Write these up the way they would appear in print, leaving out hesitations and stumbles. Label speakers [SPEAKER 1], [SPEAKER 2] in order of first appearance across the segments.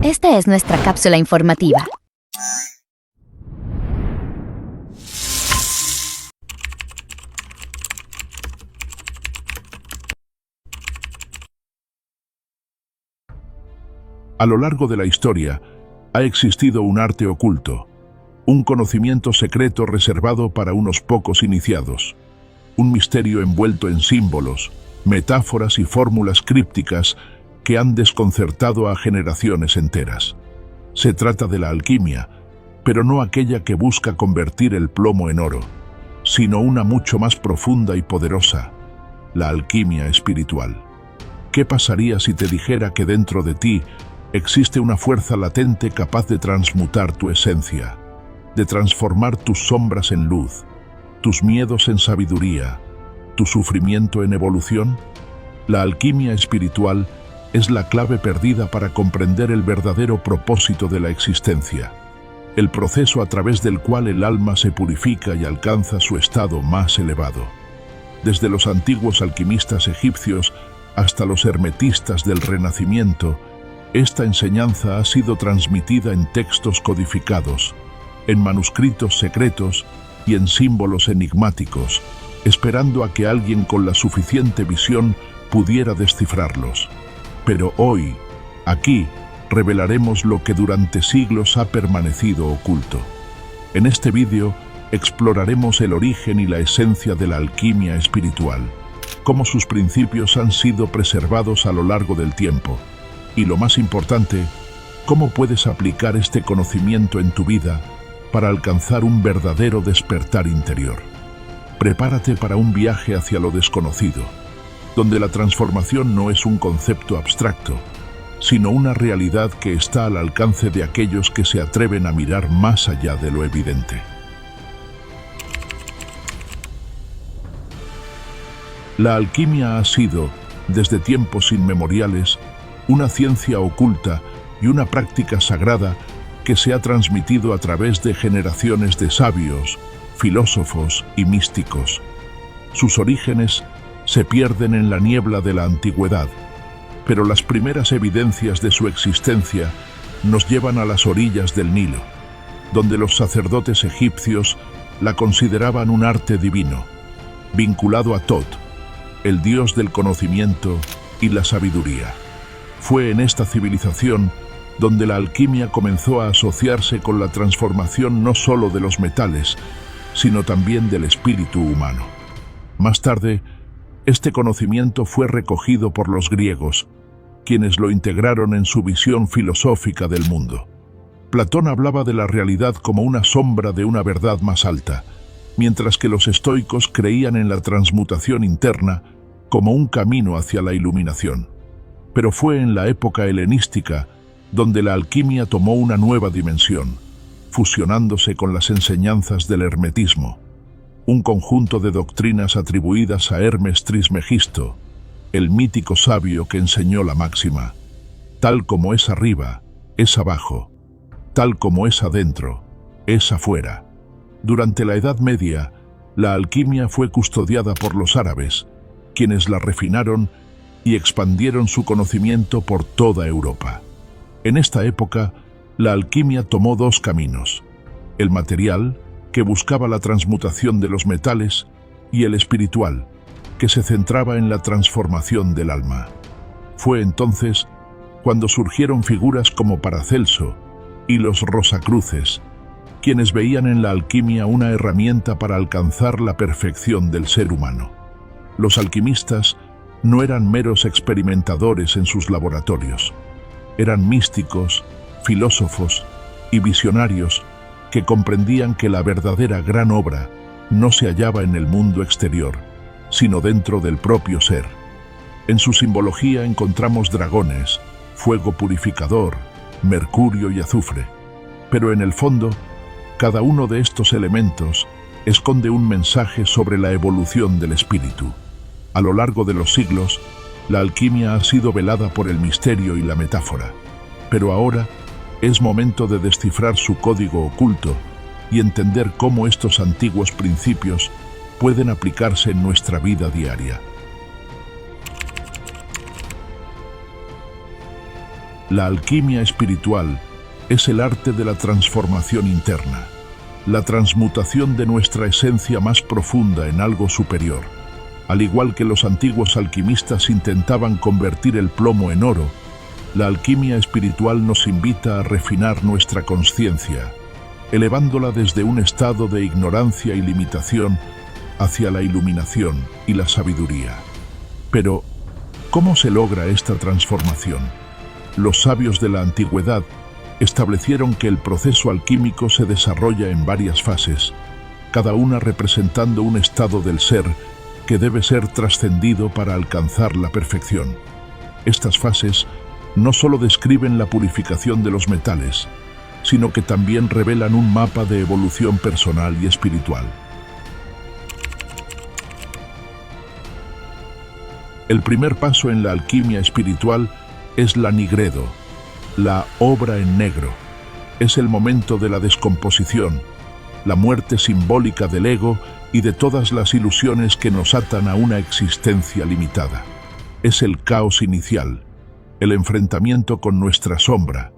[SPEAKER 1] Esta es nuestra cápsula informativa.
[SPEAKER 2] A lo largo de la historia, ha existido un arte oculto, un conocimiento secreto reservado para unos pocos iniciados, un misterio envuelto en símbolos, metáforas y fórmulas crípticas que han desconcertado a generaciones enteras. Se trata de la alquimia, pero no aquella que busca convertir el plomo en oro, sino una mucho más profunda y poderosa, la alquimia espiritual. ¿Qué pasaría si te dijera que dentro de ti existe una fuerza latente capaz de transmutar tu esencia, de transformar tus sombras en luz, tus miedos en sabiduría, tu sufrimiento en evolución? La alquimia espiritual es la clave perdida para comprender el verdadero propósito de la existencia, el proceso a través del cual el alma se purifica y alcanza su estado más elevado. Desde los antiguos alquimistas egipcios hasta los hermetistas del Renacimiento, esta enseñanza ha sido transmitida en textos codificados, en manuscritos secretos y en símbolos enigmáticos, esperando a que alguien con la suficiente visión pudiera descifrarlos. Pero hoy, aquí, revelaremos lo que durante siglos ha permanecido oculto. En este vídeo exploraremos el origen y la esencia de la alquimia espiritual, cómo sus principios han sido preservados a lo largo del tiempo, y lo más importante, cómo puedes aplicar este conocimiento en tu vida para alcanzar un verdadero despertar interior. Prepárate para un viaje hacia lo desconocido, donde la transformación no es un concepto abstracto, sino una realidad que está al alcance de aquellos que se atreven a mirar más allá de lo evidente. La alquimia ha sido, desde tiempos inmemoriales, una ciencia oculta y una práctica sagrada que se ha transmitido a través de generaciones de sabios, filósofos y místicos. Sus orígenes se pierden en la niebla de la antigüedad, pero las primeras evidencias de su existencia nos llevan a las orillas del Nilo, donde los sacerdotes egipcios la consideraban un arte divino, vinculado a Tot, el dios del conocimiento y la sabiduría. Fue en esta civilización donde la alquimia comenzó a asociarse con la transformación no solo de los metales, sino también del espíritu humano. Más tarde, este conocimiento fue recogido por los griegos, quienes lo integraron en su visión filosófica del mundo. Platón hablaba de la realidad como una sombra de una verdad más alta, mientras que los estoicos creían en la transmutación interna como un camino hacia la iluminación. Pero fue en la época helenística donde la alquimia tomó una nueva dimensión, fusionándose con las enseñanzas del hermetismo, un conjunto de doctrinas atribuidas a Hermes Trismegisto, el mítico sabio que enseñó la máxima: tal como es arriba, es abajo; tal como es adentro, es afuera. Durante la Edad Media, la alquimia fue custodiada por los árabes, quienes la refinaron y expandieron su conocimiento por toda Europa. En esta época, la alquimia tomó dos caminos: el material, que buscaba la transmutación de los metales, y el espiritual, que se centraba en la transformación del alma. Fue entonces cuando surgieron figuras como Paracelso y los Rosacruces, quienes veían en la alquimia una herramienta para alcanzar la perfección del ser humano. Los alquimistas no eran meros experimentadores en sus laboratorios. Eran místicos, filósofos y visionarios que comprendían que la verdadera gran obra no se hallaba en el mundo exterior, sino dentro del propio ser. En su simbología encontramos dragones, fuego purificador, mercurio y azufre. Pero en el fondo, cada uno de estos elementos esconde un mensaje sobre la evolución del espíritu. A lo largo de los siglos, la alquimia ha sido velada por el misterio y la metáfora, pero ahora es momento de descifrar su código oculto y entender cómo estos antiguos principios pueden aplicarse en nuestra vida diaria. La alquimia espiritual es el arte de la transformación interna, la transmutación de nuestra esencia más profunda en algo superior. Al igual que los antiguos alquimistas intentaban convertir el plomo en oro, la alquimia espiritual nos invita a refinar nuestra conciencia, elevándola desde un estado de ignorancia y limitación hacia la iluminación y la sabiduría. Pero, ¿cómo se logra esta transformación? Los sabios de la antigüedad establecieron que el proceso alquímico se desarrolla en varias fases, cada una representando un estado del ser que debe ser trascendido para alcanzar la perfección. Estas fases no solo describen la purificación de los metales, sino que también revelan un mapa de evolución personal y espiritual. El primer paso en la alquimia espiritual es la nigredo, la obra en negro. Es el momento de la descomposición, la muerte simbólica del ego y de todas las ilusiones que nos atan a una existencia limitada. Es el caos inicial, el enfrentamiento con nuestra sombra,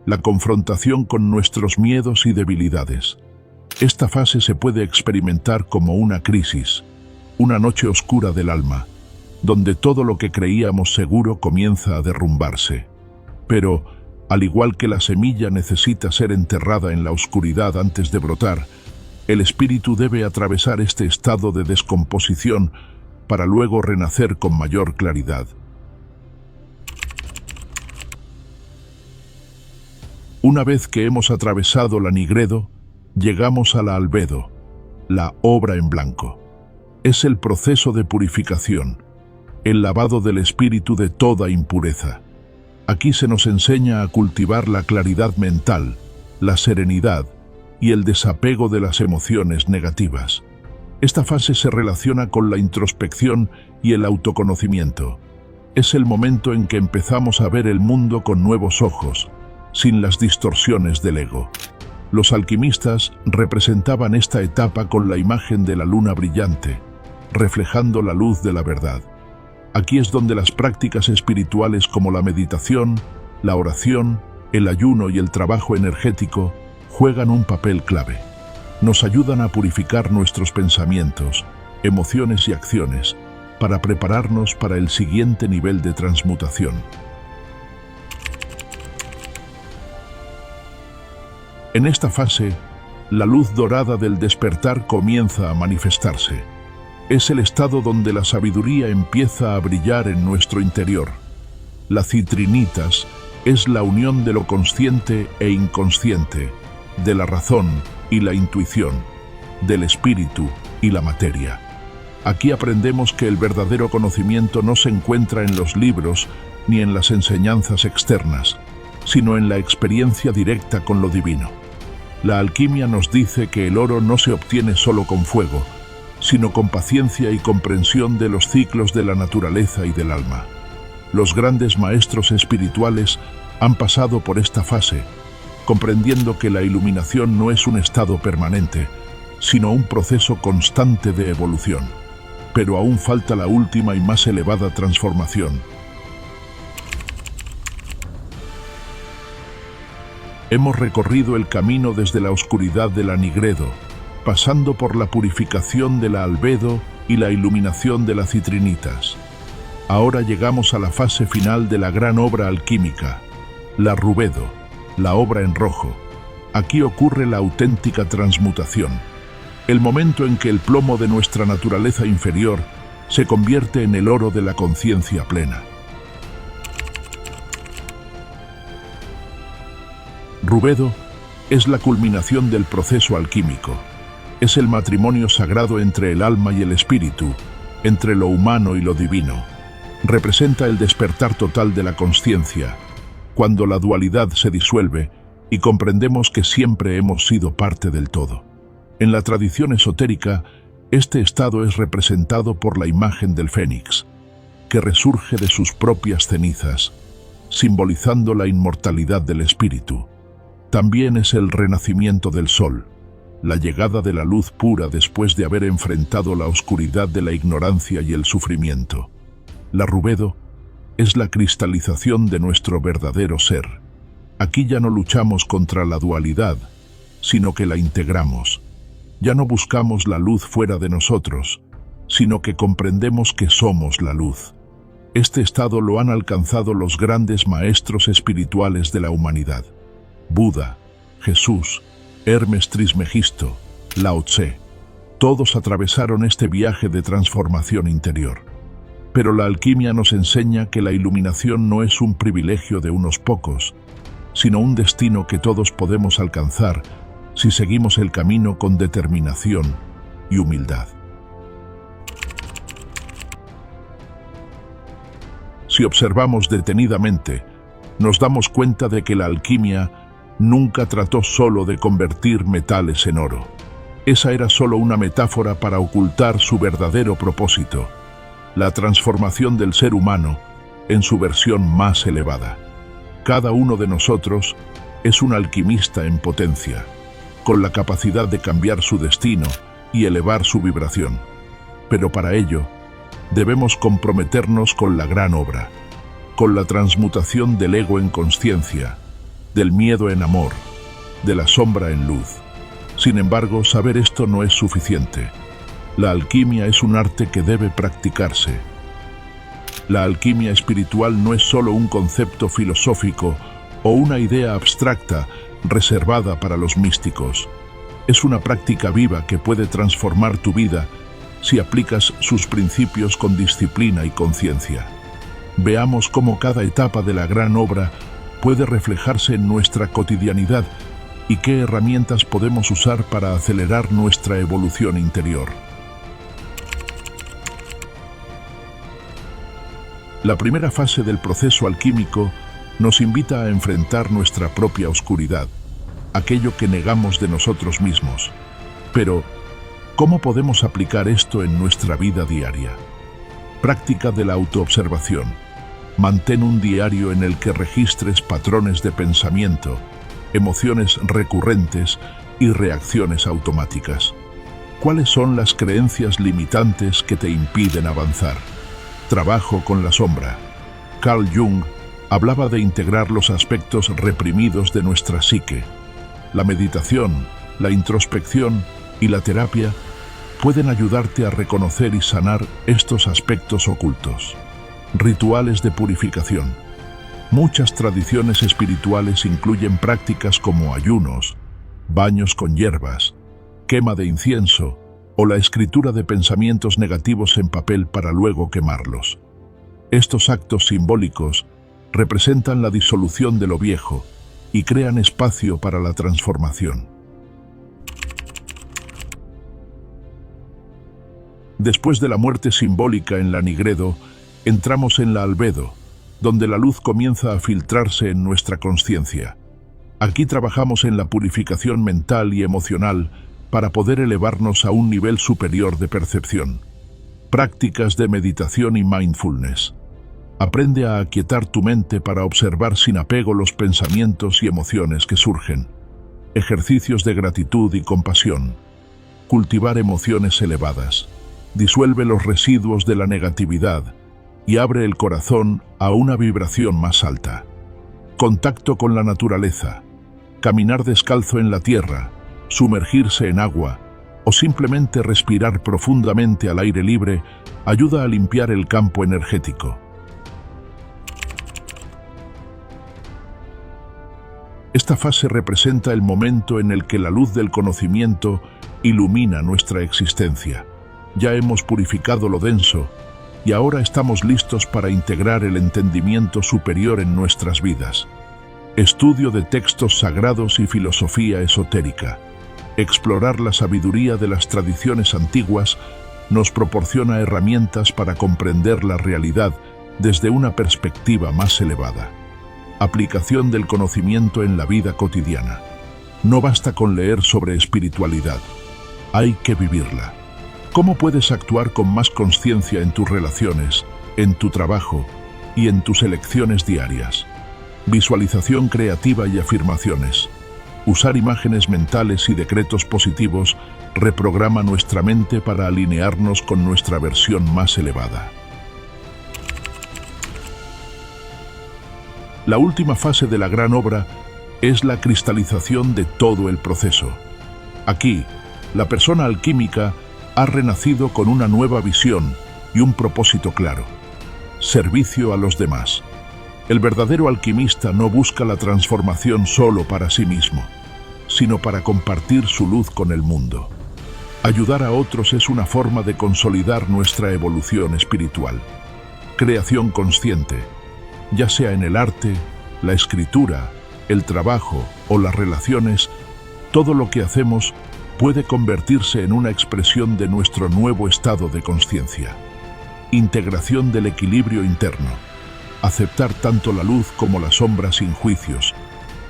[SPEAKER 2] la confrontación con nuestros miedos y debilidades. Esta fase se puede experimentar como una crisis, una noche oscura del alma, donde todo lo que creíamos seguro comienza a derrumbarse. Pero, al igual que la semilla necesita ser enterrada en la oscuridad antes de brotar, el espíritu debe atravesar este estado de descomposición para luego renacer con mayor claridad. Una vez que hemos atravesado la nigredo, llegamos a la albedo, la obra en blanco. Es el proceso de purificación, el lavado del espíritu de toda impureza. Aquí se nos enseña a cultivar la claridad mental, la serenidad y el desapego de las emociones negativas. Esta fase se relaciona con la introspección y el autoconocimiento. Es el momento en que empezamos a ver el mundo con nuevos ojos, sin las distorsiones del ego. Los alquimistas representaban esta etapa con la imagen de la luna brillante, reflejando la luz de la verdad. Aquí es donde las prácticas espirituales como la meditación, la oración, el ayuno y el trabajo energético juegan un papel clave. Nos ayudan a purificar nuestros pensamientos, emociones y acciones para prepararnos para el siguiente nivel de transmutación. En esta fase, la luz dorada del despertar comienza a manifestarse. Es el estado donde la sabiduría empieza a brillar en nuestro interior. La citrinitas es la unión de lo consciente e inconsciente, de la razón y la intuición, del espíritu y la materia. Aquí aprendemos que el verdadero conocimiento no se encuentra en los libros ni en las enseñanzas externas, sino en la experiencia directa con lo divino. La alquimia nos dice que el oro no se obtiene solo con fuego, sino con paciencia y comprensión de los ciclos de la naturaleza y del alma. Los grandes maestros espirituales han pasado por esta fase, comprendiendo que la iluminación no es un estado permanente, sino un proceso constante de evolución. Pero aún falta la última y más elevada transformación. Hemos recorrido el camino desde la oscuridad de la nigredo, pasando por la purificación de la albedo y la iluminación de las citrinitas. Ahora llegamos a la fase final de la gran obra alquímica, la rubedo, la obra en rojo. Aquí ocurre la auténtica transmutación, el momento en que el plomo de nuestra naturaleza inferior se convierte en el oro de la conciencia plena. Rubedo es la culminación del proceso alquímico. Es el matrimonio sagrado entre el alma y el espíritu, entre lo humano y lo divino. Representa el despertar total de la consciencia, cuando la dualidad se disuelve y comprendemos que siempre hemos sido parte del todo. En la tradición esotérica, este estado es representado por la imagen del fénix, que resurge de sus propias cenizas, simbolizando la inmortalidad del espíritu. También es el renacimiento del sol, la llegada de la luz pura después de haber enfrentado la oscuridad de la ignorancia y el sufrimiento. La rubedo es la cristalización de nuestro verdadero ser. Aquí ya no luchamos contra la dualidad, sino que la integramos. Ya no buscamos la luz fuera de nosotros, sino que comprendemos que somos la luz. Este estado lo han alcanzado los grandes maestros espirituales de la humanidad: Buda, Jesús, Hermes Trismegisto, Lao Tse. Todos atravesaron este viaje de transformación interior. Pero la alquimia nos enseña que la iluminación no es un privilegio de unos pocos, sino un destino que todos podemos alcanzar si seguimos el camino con determinación y humildad. Si observamos detenidamente, nos damos cuenta de que la alquimia nunca trató solo de convertir metales en oro. Esa era solo una metáfora para ocultar su verdadero propósito: la transformación del ser humano en su versión más elevada. Cada uno de nosotros es un alquimista en potencia, con la capacidad de cambiar su destino y elevar su vibración. Pero para ello, debemos comprometernos con la gran obra, con la transmutación del ego en consciencia, del miedo en amor, de la sombra en luz. Sin embargo, saber esto no es suficiente. La alquimia es un arte que debe practicarse. La alquimia espiritual no es solo un concepto filosófico o una idea abstracta reservada para los místicos. Es una práctica viva que puede transformar tu vida si aplicas sus principios con disciplina y conciencia. Veamos cómo cada etapa de la gran obra puede reflejarse en nuestra cotidianidad y qué herramientas podemos usar para acelerar nuestra evolución interior. La primera fase del proceso alquímico nos invita a enfrentar nuestra propia oscuridad, aquello que negamos de nosotros mismos. Pero, ¿cómo podemos aplicar esto en nuestra vida diaria? Práctica de la autoobservación. Mantén un diario en el que registres patrones de pensamiento, emociones recurrentes y reacciones automáticas. ¿Cuáles son las creencias limitantes que te impiden avanzar? Trabajo con la sombra. Carl Jung hablaba de integrar los aspectos reprimidos de nuestra psique. La meditación, la introspección y la terapia pueden ayudarte a reconocer y sanar estos aspectos ocultos. Rituales de purificación. Muchas tradiciones espirituales incluyen prácticas como ayunos, baños con hierbas, quema de incienso o la escritura de pensamientos negativos en papel para luego quemarlos. Estos actos simbólicos representan la disolución de lo viejo y crean espacio para la transformación. Después de la muerte simbólica en la Nigredo, entramos en la Albedo, donde la luz comienza a filtrarse en nuestra conciencia. Aquí trabajamos en la purificación mental y emocional para poder elevarnos a un nivel superior de percepción. Prácticas de meditación y mindfulness. Aprende a aquietar tu mente para observar sin apego los pensamientos y emociones que surgen. Ejercicios de gratitud y compasión. Cultivar emociones elevadas. Disuelve los residuos de la negatividad y abre el corazón a una vibración más alta. Contacto con la naturaleza. Caminar descalzo en la tierra, sumergirse en agua o simplemente respirar profundamente al aire libre ayuda a limpiar el campo energético. Esta fase representa el momento en el que la luz del conocimiento ilumina nuestra existencia. Ya hemos purificado lo denso y ahora estamos listos para integrar el entendimiento superior en nuestras vidas. Estudio de textos sagrados y filosofía esotérica. Explorar la sabiduría de las tradiciones antiguas nos proporciona herramientas para comprender la realidad desde una perspectiva más elevada. Aplicación del conocimiento en la vida cotidiana. No basta con leer sobre espiritualidad, hay que vivirla. ¿Cómo puedes actuar con más conciencia en tus relaciones, en tu trabajo y en tus elecciones diarias? Visualización creativa y afirmaciones. Usar imágenes mentales y decretos positivos reprograma nuestra mente para alinearnos con nuestra versión más elevada. La última fase de la gran obra es la cristalización de todo el proceso. Aquí, la persona alquímica ha renacido con una nueva visión y un propósito claro: servicio a los demás. El verdadero alquimista no busca la transformación solo para sí mismo, sino para compartir su luz con el mundo. Ayudar a otros es una forma de consolidar nuestra evolución espiritual. Creación consciente, ya sea en el arte, la escritura, el trabajo o las relaciones, todo lo que hacemos puede convertirse en una expresión de nuestro nuevo estado de conciencia. Integración del equilibrio interno. Aceptar tanto la luz como la sombra sin juicios,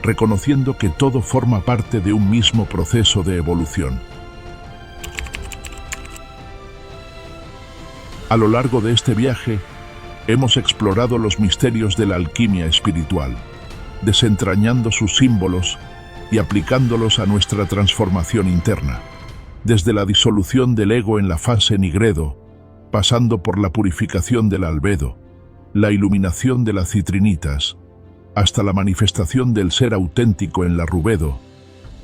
[SPEAKER 2] reconociendo que todo forma parte de un mismo proceso de evolución. A lo largo de este viaje, hemos explorado los misterios de la alquimia espiritual, desentrañando sus símbolos y aplicándolos a nuestra transformación interna, desde la disolución del ego en la fase nigredo, pasando por la purificación del albedo, la iluminación de las citrinitas, hasta la manifestación del ser auténtico en la rubedo.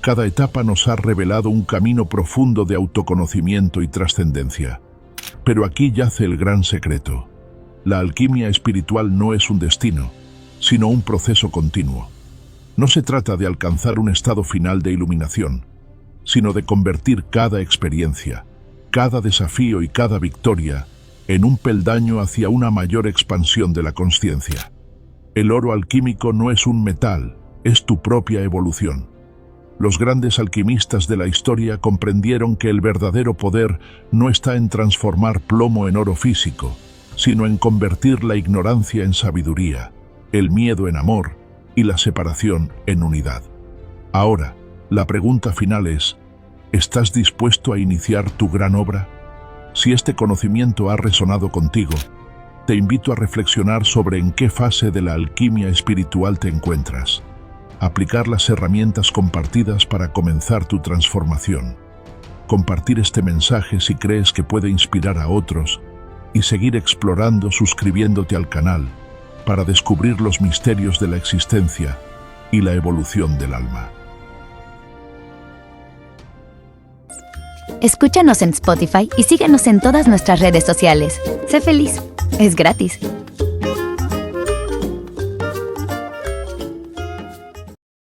[SPEAKER 2] Cada etapa nos ha revelado un camino profundo de autoconocimiento y trascendencia. Pero aquí yace el gran secreto. La alquimia espiritual no es un destino, sino un proceso continuo. No se trata de alcanzar un estado final de iluminación, sino de convertir cada experiencia, cada desafío y cada victoria en un peldaño hacia una mayor expansión de la consciencia. El oro alquímico no es un metal, es tu propia evolución. Los grandes alquimistas de la historia comprendieron que el verdadero poder no está en transformar plomo en oro físico, sino en convertir la ignorancia en sabiduría, el miedo en amor y la separación en unidad. Ahora, la pregunta final es: ¿estás dispuesto a iniciar tu gran obra? Si este conocimiento ha resonado contigo, te invito a reflexionar sobre en qué fase de la alquimia espiritual te encuentras. Aplicar las herramientas compartidas para comenzar tu transformación. Compartir este mensaje si crees que puede inspirar a otros y seguir explorando suscribiéndote al canal para descubrir los misterios de la existencia y la evolución del alma.
[SPEAKER 1] Escúchanos en Spotify y síguenos en todas nuestras redes sociales. Sé feliz, es gratis.